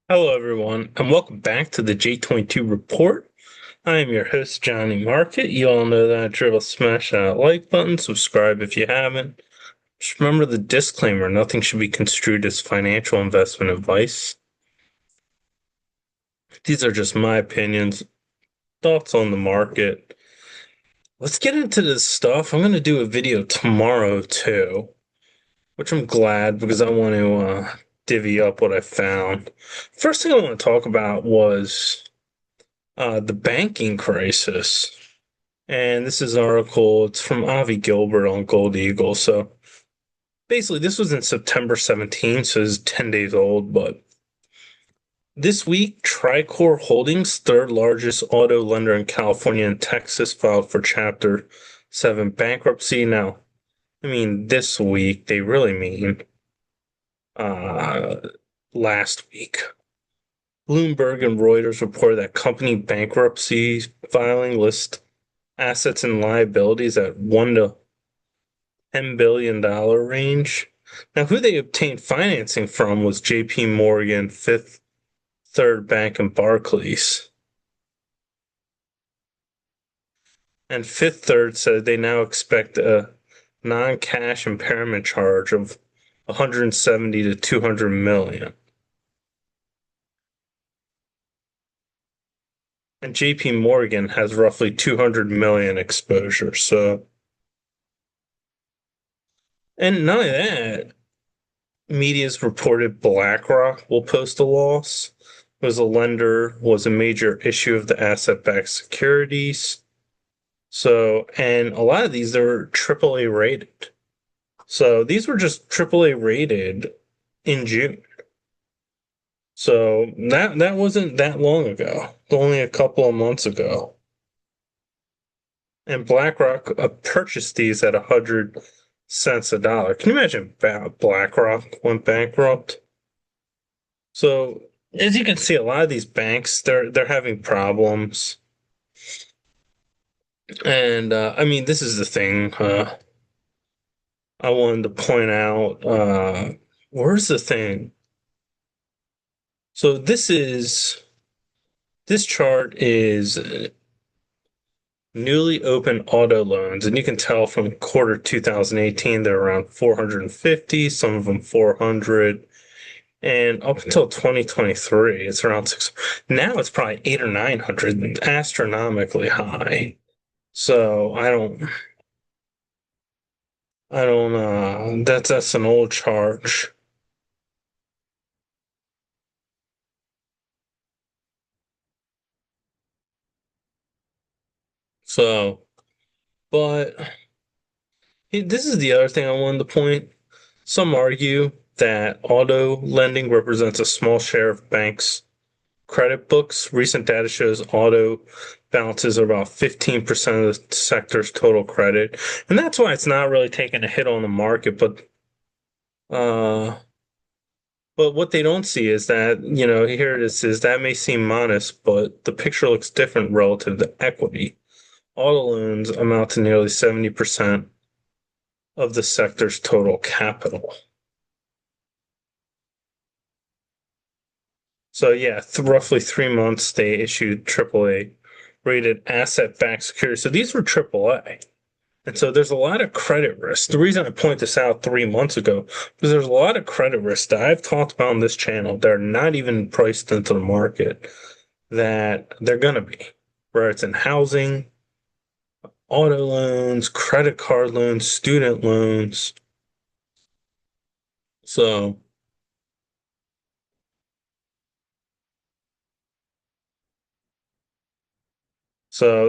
Hello, everyone, and welcome back to the J22 Report. I am your host, Johnnie Market. You all know that drill. Smash that like button, subscribe if you haven't. Just remember the disclaimer nothing should be construed as financial investment advice. These are just my opinions, thoughts on the market. Let's get into this stuff. I'm going to do a video tomorrow, too, which I'm glad because I want to divvy up what I found. First thing I want to talk about was the banking crisis. And this is an article, it's from Avi Gilbert on Gold Eagle. So basically, this was in September 17th, so it's 10 days old. But this week, Tricor Holdings, third largest auto lender in California and Texas, filed for Chapter 7 bankruptcy. Now, I mean, this week, they really mean uh, last week. Bloomberg and Reuters report that company bankruptcy filing list assets and liabilities at 1 to $10 billion range. Now, who they obtained financing from was JP Morgan, Fifth Third Bank, and Barclays. And Fifth Third said they now expect a non-cash impairment charge of 170 to 200 million. And JP Morgan has roughly 200 million exposure. So, and none of that, media's reported BlackRock will post a loss because a lender was a major issue of the asset-backed securities. So, and a lot of these they're AAA rated. So these were just AAA rated in June. So that wasn't that long ago, only a couple of months ago. And BlackRock purchased these at 100 cents a dollar. Can you imagine BlackRock went bankrupt? So as you can see, a lot of these banks they're having problems. And I mean, this is the thing I wanted to point out. Where's the thing? So this chart is newly opened auto loans, and you can tell from quarter 2018 they're around 450, some of them 400, and up until 2023 it's around 6. Now it's probably 8 or 900, astronomically high. So I don't that's an old charge. So, but this is the other thing I wanted to point. Some argue that auto lending represents a small share of banks' credit books. Recent data shows auto balances are about 15% of the sector's total credit. And that's why it's not really taking a hit on the market. Uh, but what they don't see is that, here it is that may seem modest, but the picture looks different relative to equity. Auto loans amount to nearly 70% of the sector's total capital. So yeah, roughly 3 months they issued AAA rated asset-backed securities. So these were AAA. And so there's a lot of credit risk. The reason I point this out 3 months ago, because there's a lot of credit risk that I've talked about on this channel. They're not even priced into the market that they're going to be, where it's in housing, auto loans, credit card loans, student loans. So, so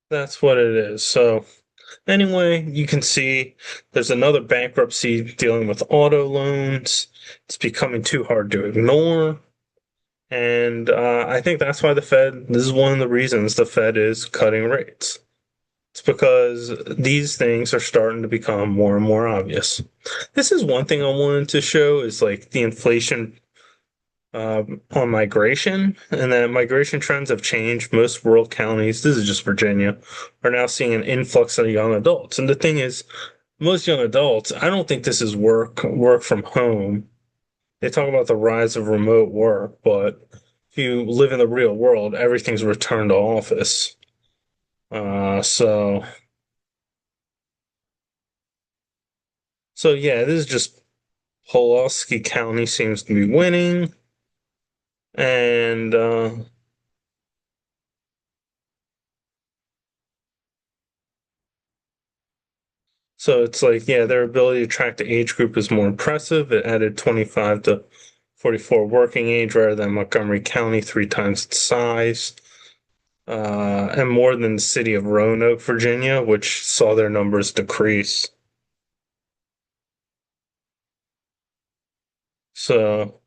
that's what it is. So anyway, you can see there's another bankruptcy dealing with auto loans. It's becoming too hard to ignore. And I think that's why this is one of the reasons the Fed is cutting rates. It's because these things are starting to become more and more obvious. This is one thing I wanted to show is like the inflation on migration, and that migration trends have changed. Most rural counties, this is just Virginia, are now seeing an influx of young adults. And the thing is, most young adults, I don't think this is work from home. They talk about the rise of remote work, but if you live in the real world, everything's return to office. So yeah, this is just Pulaski County seems to be winning, and so it's like, yeah, their ability to track the age group is more impressive. It added 25 to 44 working age rather than Montgomery County, three times its size, and more than the city of Roanoke, Virginia, which saw their numbers decrease. So,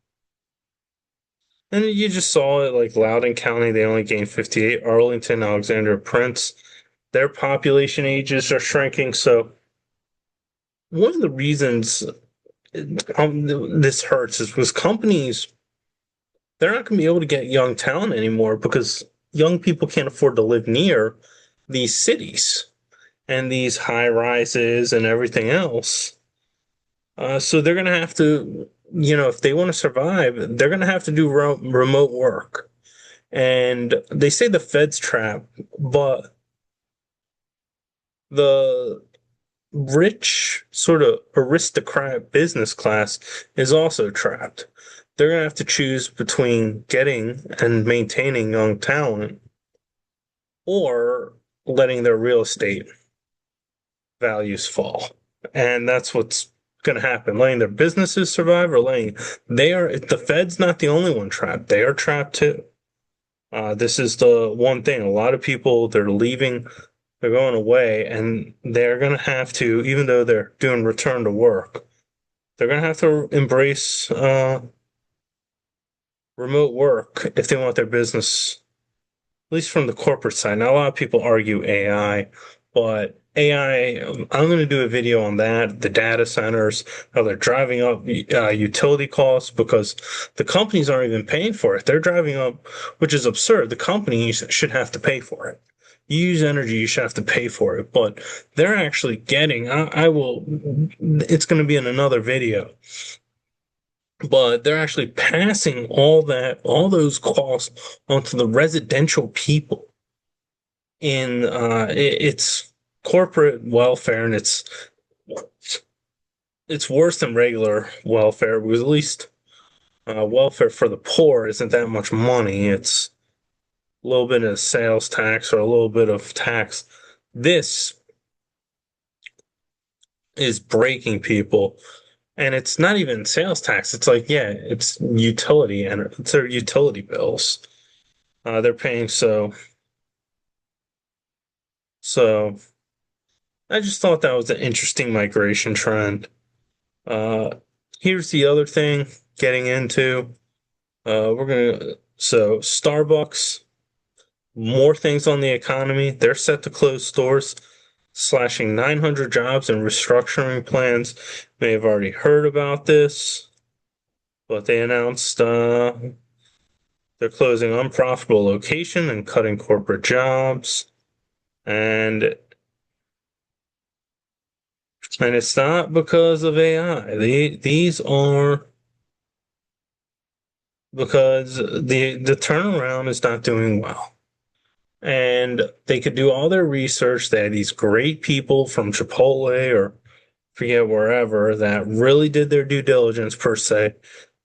and you just saw it like Loudoun County, they only gained 58. Arlington, Alexandria, Prince, their population ages are shrinking. So, one of the reasons this hurts is because companies, they're not going to be able to get young talent anymore because young people can't afford to live near these cities and these high rises and everything else. So they're going to have to, if they want to survive, they're going to have to do remote work. And they say the Fed's trap, but the rich, sort of aristocrat business class is also trapped. They're going to have to choose between getting and maintaining young talent or letting their real estate values fall. And that's what's going to happen. Letting their businesses survive or letting the Fed's not the only one trapped. They are trapped too. This is the one thing. A lot of people, they're leaving, they're going away, and they're going to have to, even though they're doing return to work, they're going to have to embrace remote work if they want their business, at least from the corporate side. Now, a lot of people argue AI, but AI, I'm going to do a video on that, the data centers, how they're driving up utility costs because the companies aren't even paying for it. They're driving up, which is absurd. The companies should have to pay for it. You use energy, you should have to pay for it, but they're actually getting, I will, it's going to be in another video, but they're actually passing all those costs onto the residential people in it's corporate welfare, and it's worse than regular welfare because at least welfare for the poor isn't that much money. It's a little bit of sales tax or a little bit of tax. This is breaking people, and it's not even sales tax. It's like, yeah, it's utility, and it's their utility bills. They're paying. So I just thought that was an interesting migration trend. Uh, Here's the other thing getting into. So Starbucks, more things on the economy. They're set to close stores, slashing 900 jobs and restructuring plans. May have already heard about this, but they announced they're closing unprofitable location and cutting corporate jobs. And it's not because of AI. These are because the turnaround is not doing well. And they could do all their research. They had these great people from Chipotle or forget wherever that really did their due diligence per se.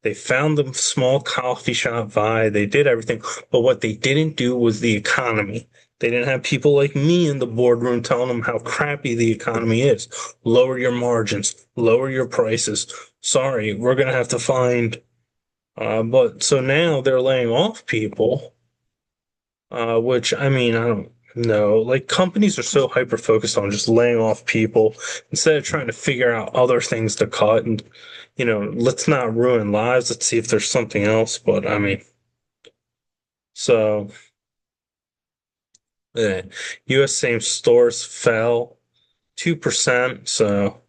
They found the small coffee shop vibe. They did everything. But what they didn't do was the economy. They didn't have people like me in the boardroom telling them how crappy the economy is. Lower your margins, lower your prices. Sorry, we're going to have to find. But so now they're laying off people, which I mean, I don't know. Like companies are so hyper focused on just laying off people instead of trying to figure out other things to cut and, let's not ruin lives. Let's see if there's something else. But I mean, so yeah, U.S. same stores fell 2%. So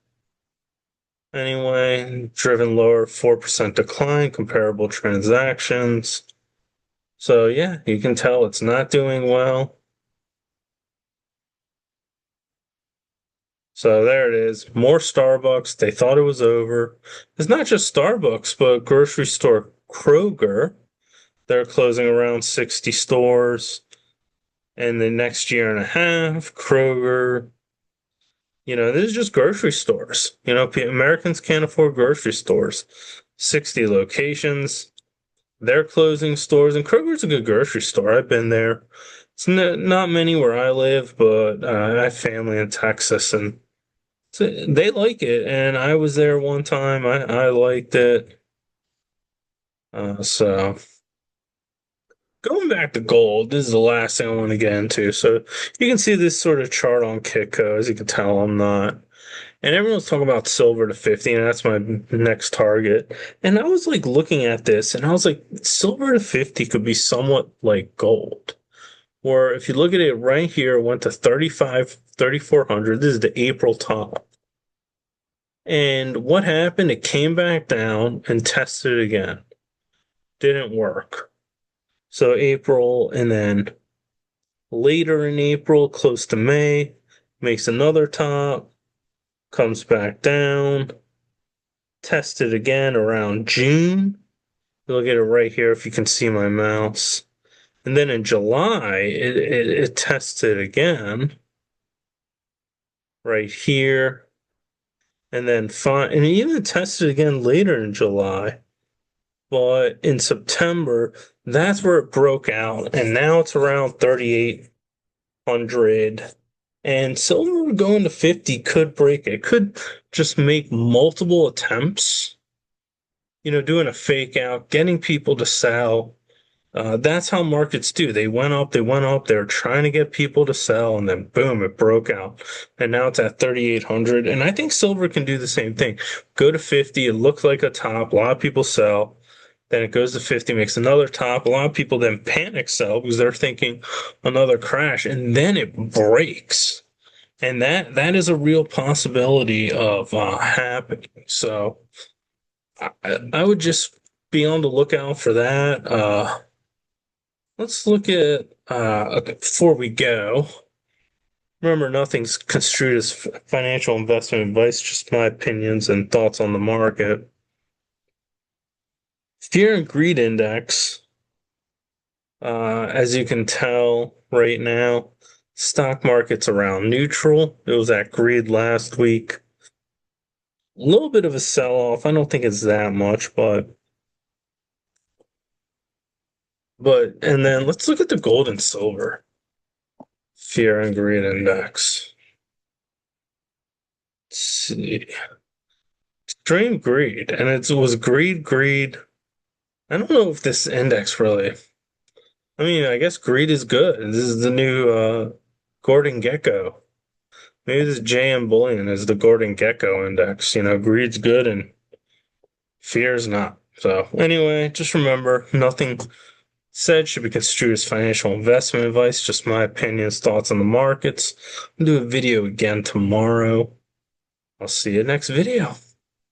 Anyway, driven lower, 4% decline, comparable transactions. So yeah, you can tell it's not doing well. So there it is. More Starbucks. They thought it was over. It's not just Starbucks, but grocery store Kroger. They're closing around 60 stores. And the next year and a half, Kroger, this is just grocery stores. Americans can't afford grocery stores. 60 locations. They're closing stores, and Kroger's a good grocery store. I've been there. It's not many where I live, but I have family in Texas, and so they like it. And I was there one time. I liked it. So going back to gold, this is the last thing I want to get into. So you can see this sort of chart on Kitco. As you can tell, I'm not. And everyone's talking about silver to 50, and that's my next target. And I was like looking at this, and I was like, silver to 50 could be somewhat like gold. Or if you look at it right here, it went to 3,400. This is the April top. And what happened? It came back down and tested again. Didn't work. So April, and then later in April, close to May, makes another top, comes back down, tested again around June. Look at it right here if you can see my mouse. And then in July, it tested again right here. And then and it even tested again later in July. But in September, that's where it broke out. And now it's around 3,800. And silver going to 50 could break it. Could just make multiple attempts, doing a fake out, getting people to sell. That's how markets do. They went up, they were trying to get people to sell, and then boom, it broke out. And now it's at 3,800. And I think silver can do the same thing. Go to 50, it looks like a top, a lot of people sell. Then it goes to 50, makes another top. A lot of people then panic sell because they're thinking another crash, and then it breaks. And that is a real possibility of happening. So I would just be on the lookout for that. Let's look at, before we go, remember, nothing's construed as financial investment advice, just my opinions and thoughts on the market. Fear and greed index, as you can tell right now, stock market's around neutral. It was at greed last week. A little bit of a sell-off. I don't think it's that much, and then let's look at the gold and silver. Fear and greed index. Let's see. Extreme greed. And it was greed. I don't know if this index really. I mean, I guess greed is good. This is the new Gordon Gecko. Maybe this JM Bullion is the Gordon Gecko index. Greed's good and fear's not. So anyway, just remember, nothing said should be construed as financial investment advice, just my opinions, thoughts on the markets. I'll do a video again tomorrow. I'll see you next video.